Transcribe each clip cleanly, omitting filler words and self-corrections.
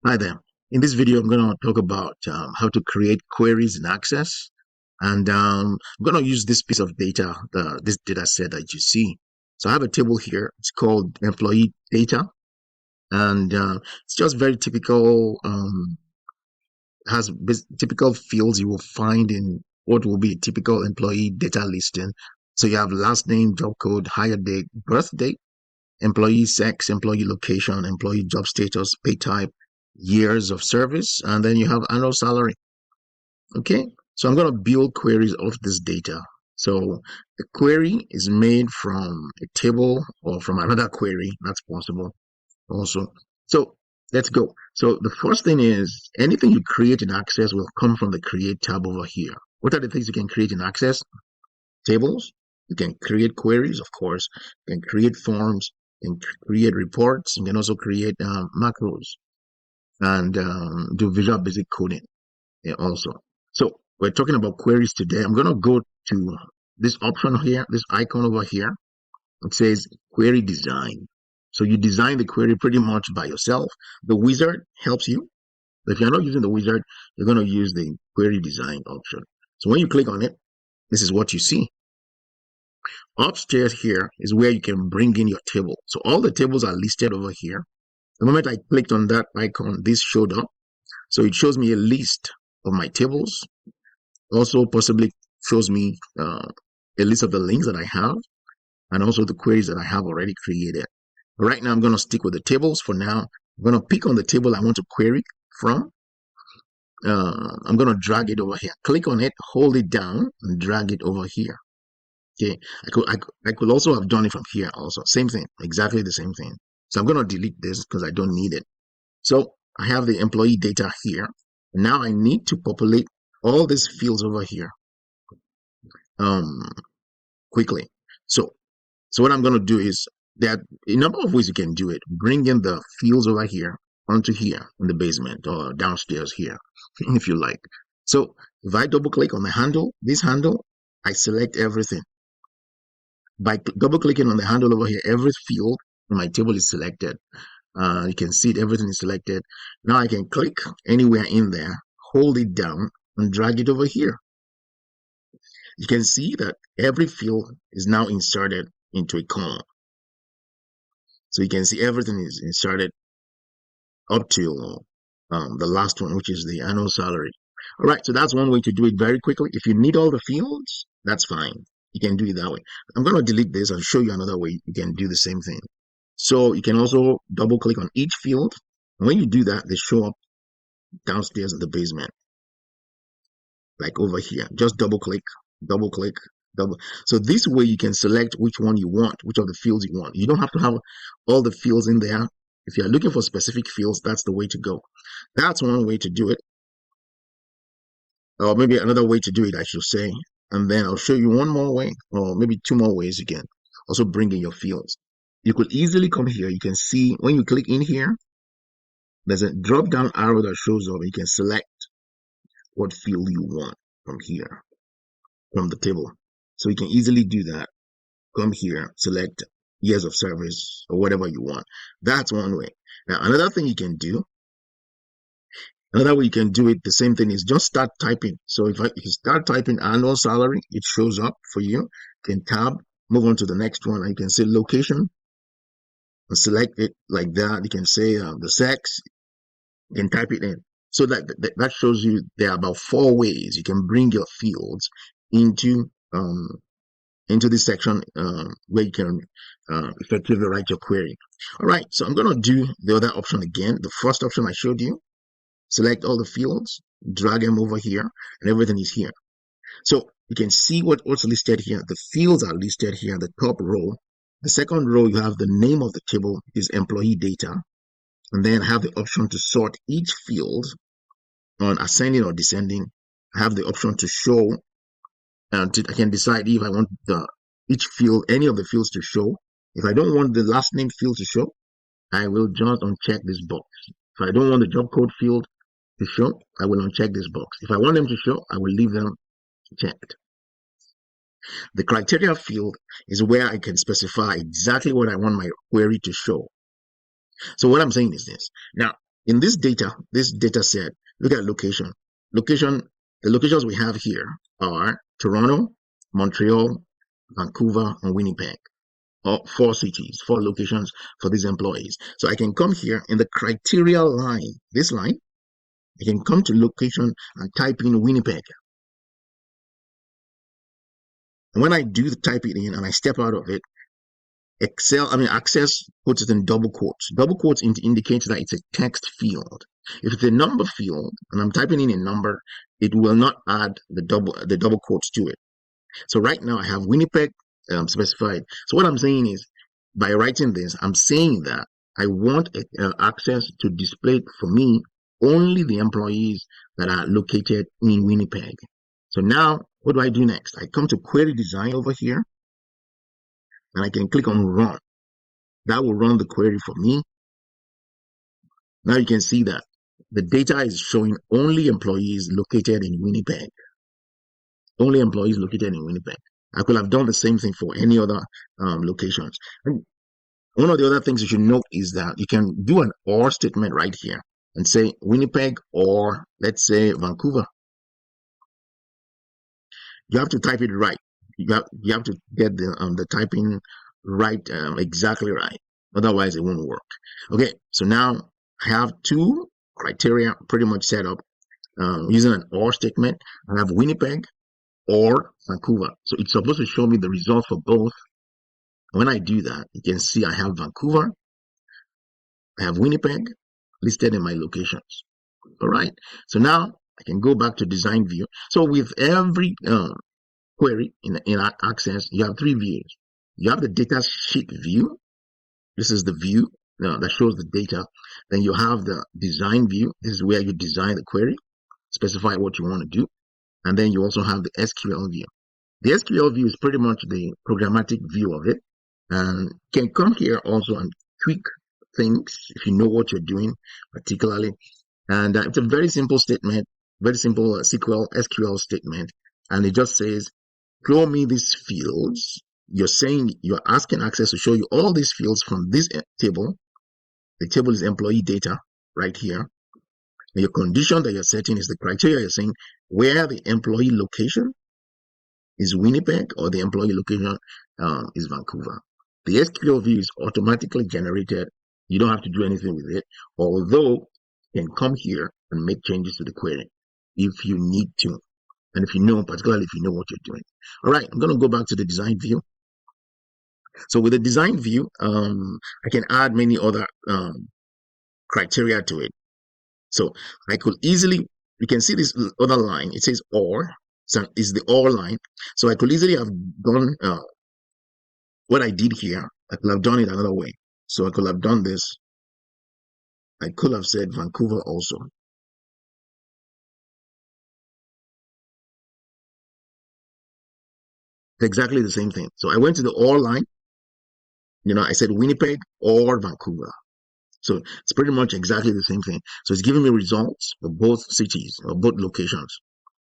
Hi there. In this video, I'm going to talk about how to create queries in Access. And I'm going to use this piece of data, this data set that you see. So I have a table here. It's called employee data. And it's just very typical, has typical fields you will find in what will be a typical employee data listing. So you have last name, job code, hire date, birth date, employee sex, employee location, employee job status, pay type, years of service, and then you have annual salary. Okay, so I'm going to build queries off this data. So the query is made from a table or from another query. That's possible also. So let's go. So the first thing is anything you create in Access will come from the Create tab over here. What are the things you can create in Access? Tables. You can create queries, of course. You can create forms. You can create reports. You can also create macros and do Visual Basic coding also. So we're talking about queries today. I'm going to go to this option here, this icon over here. It says query design. So you design the query pretty much by yourself. The wizard helps you. If you're not using the wizard, you're going to use the query design option. So when you click on it, this is what you see. Upstairs here is where you can bring in your table. So all the tables are listed over here. The moment I clicked on that icon, this showed up. So it shows me a list of my tables. Also possibly shows me a list of the links that I have and also the queries that I have already created. But right now, I'm going to stick with the tables for now. I'm going to pick on the table I want to query from. I'm going to drag it over here. Click on it, hold it down, and drag it over here. Okay, I could also have done it from here also. Same thing, exactly the same thing. So I'm going to delete this because I don't need it. So I have the employee data here. Now I need to populate all these fields over here quickly. So what I'm going to do is that a number of ways you can do it. Bring in the fields over here onto here in the basement or downstairs here, if you like. So if I double click on the handle, this handle, I select everything. By double clicking on the handle over here, every field in my table is selected. You can see it, everything is selected. Now I can click anywhere in there, hold it down, and drag it over here. You can see that every field is now inserted into a column. So you can see everything is inserted up to the last one, which is the annual salary. All right, so that's one way to do it very quickly. If you need all the fields, that's fine. You can do it that way. I'm going to delete this and show you another way you can do the same thing. So you can also double click on each field. And when you do that, they show up downstairs in the basement, like over here. Just double click, double click, double. So this way you can select which one you want, which of the fields you want. You don't have to have all the fields in there. If you're looking for specific fields, that's the way to go. That's one way to do it. Or maybe another way to do it, I should say. And then I'll show you one more way, or maybe two more ways you can also bring in your fields. You could easily come here. You can see when you click in here, there's a drop down arrow that shows up. You can select what field you want from here, from the table. So you can easily do that. Come here, select years of service or whatever you want. That's one way. Now, another thing you can do, another way you can do it, the same thing is just start typing. So if you start typing annual salary, it shows up for you. You can tab, move on to the next one, and you can say location, and select it like that. You can say the sex, you can type it in. So that shows you there are about 4 ways you can bring your fields into this section where you can effectively write your query. All right, so I'm going to do the other option again. The first option I showed you, select all the fields, drag them over here, and everything is here. So you can see what's listed here. The fields are listed here, the top row. The second row, you have the name of the table is employee data, and then have the option to sort each field on ascending or descending. I have the option to show, and I can decide if I want each field, any of the fields to show. If I don't want the last name field to show, I will just uncheck this box. If I don't want the job code field to show, I will uncheck this box. If I want them to show, I will leave them checked. The criteria field is where I can specify exactly what I want my query to show. So what I'm saying is this. Now, in this data set, look at location. The locations we have here are Toronto, Montreal, Vancouver, and Winnipeg. Four cities, four locations for these employees. So I can come here in the criteria line, this line, I can come to location and type in Winnipeg. And when I do type it in and I step out of it, Access puts it in double quotes. Double quotes indicates that it's a text field. If it's a number field and I'm typing in a number, it will not add the double quotes to it. So right now I have Winnipeg specified. So what I'm saying is, by writing this, I'm saying that I want Access to display for me only the employees that are located in Winnipeg. So now, what do I do next? I come to query design over here, and I can click on run. That will run the query for me. Now you can see that the data is showing only employees located in Winnipeg. Only employees located in Winnipeg. I could have done the same thing for any other locations. And one of the other things you should note is that you can do an or statement right here and say Winnipeg or, let's say, Vancouver. You have to type it right. You have to get the typing right, exactly right. Otherwise, it won't work. Okay, so now I have two criteria pretty much set up using an or statement. I have Winnipeg or Vancouver. So it's supposed to show me the result for both. When I do that, you can see I have Vancouver, I have Winnipeg listed in my locations. All right, so now I can go back to design view. So with every query in Access, you have three views. You have the data sheet view. This is the view that shows the data. Then you have the design view. This is where you design the query, specify what you want to do. And then you also have the SQL view. The SQL view is pretty much the programmatic view of it. And can come here also and tweak things if you know what you're doing, particularly. And it's a very simple statement, very simple SQL statement. And it just says, show me these fields. You're asking Access to show you all these fields from this table. The table is employee data right here. And your condition that you're setting is the criteria. You're saying where the employee location is Winnipeg or the employee location is Vancouver. The SQL view is automatically generated. You don't have to do anything with it, although you can come here and make changes to the query if you need to. And if you know, particularly if you know what you're doing. All right, I'm going to go back to the design view. So with the design view, I can add many other criteria to it. So I could easily, you can see this other line, it says or, so is the or line. So I could easily have done what I did here. I could have done it another way. So I could have done this. I could have said Vancouver also. It's exactly the same thing. So I went to the or line. I said Winnipeg or Vancouver. So it's pretty much exactly the same thing. So it's giving me results for both cities or both locations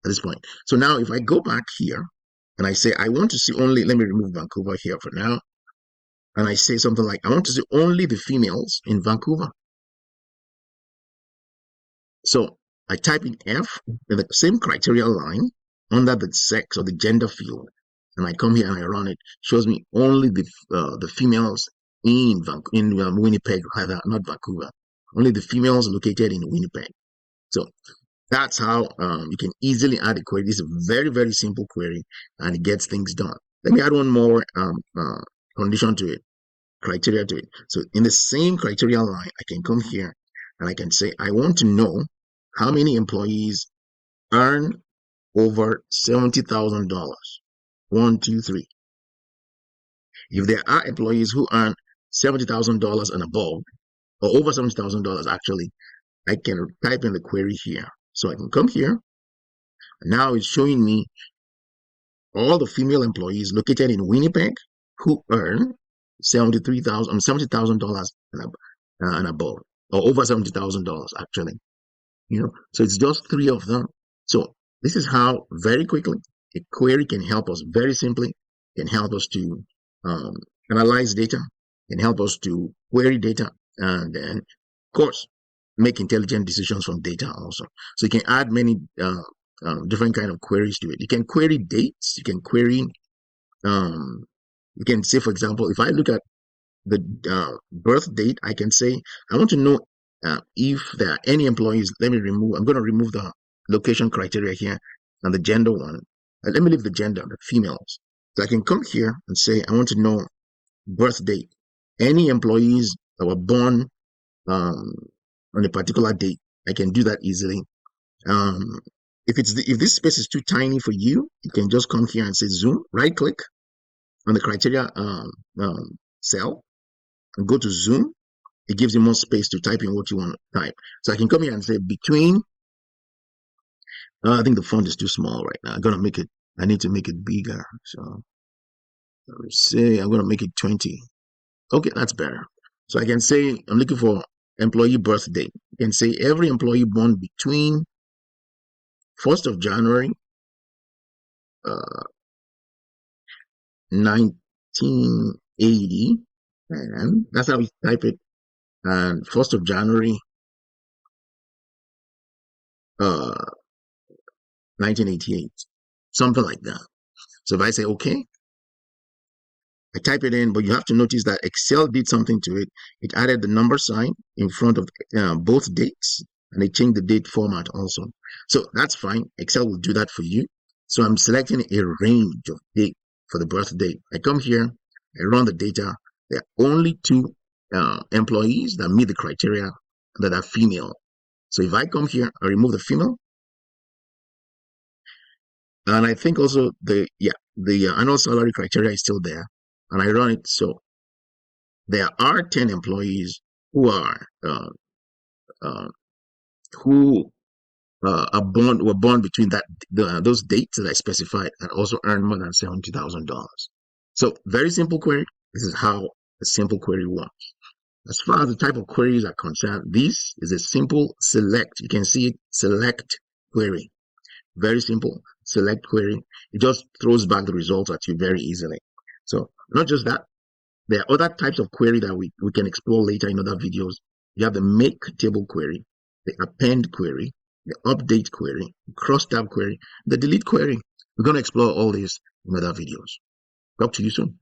at this point. So now if I go back here and I say, I want to see only, let me remove Vancouver here for now. And I say something like, I want to see only the females in Vancouver. So I type in F in the same criteria line under the sex or the gender field. And I come here and I run it. Shows me only the females in Winnipeg, rather, not Vancouver. Only the females located in Winnipeg. So that's how you can easily add a query. This is a very, very simple query, and it gets things done. Let me add one more condition to it, criteria to it. So in the same criteria line, I can come here and I can say, I want to know how many employees earn over $70,000. 1, 2, 3. If there are employees who earn $70,000 and above, or over $70,000 actually, I can type in the query here. So I can come here, and now it's showing me all the female employees located in Winnipeg who earn $70,000 and above, or over $70,000 actually. So it's just 3 of them. So this is how very quickly a query can help us very simply, can help us to analyze data, can help us to query data, and then, of course, make intelligent decisions from data also. So you can add many different kind of queries to it. You can query dates. You can query. You can say, for example, if I look at the birth date, I can say I want to know if there are any employees. Let me remove. I'm going to remove the location criteria here and the gender one. Let me leave the gender, the females. So I can come here and say I want to know birth date. Any employees that were born on a particular date, I can do that easily. If this space is too tiny for you, you can just come here and say zoom, right click on the criteria cell and go to zoom. It gives you more space to type in what you want to type. So I can come here and say between, I think the font is too small right now. I need to make it bigger. So let me say I'm going to make it 20. Okay, that's better. So I can say I'm looking for employee birth date. You can say every employee born between 1st of January 1980, and that's how we type it, and 1st of January 1988, something like that. So if I say okay, I type it in, but you have to notice that Excel did something to it. It added the number sign in front of both dates, and it changed the date format also. So that's fine. Excel will do that for you. So I'm selecting a range of date for the birth date. I come here, I run the data. There are only 2 employees that meet the criteria that are female. So if I come here, I remove the female. And I think also the annual salary criteria is still there. And I run it. So there are 10 employees who are were born between those dates that I specified and also earn more than $70,000. So very simple query. This is how a simple query works. As far as the type of queries are concerned, this is a simple select. You can see it, select query. Very simple, select query. It just throws back the results at you very easily. So not just that, there are other types of query that we can explore later in other videos. You have the make table query, the append query, the update query, the cross tab query, the delete query. We're going to explore all these in other videos. Talk to you soon.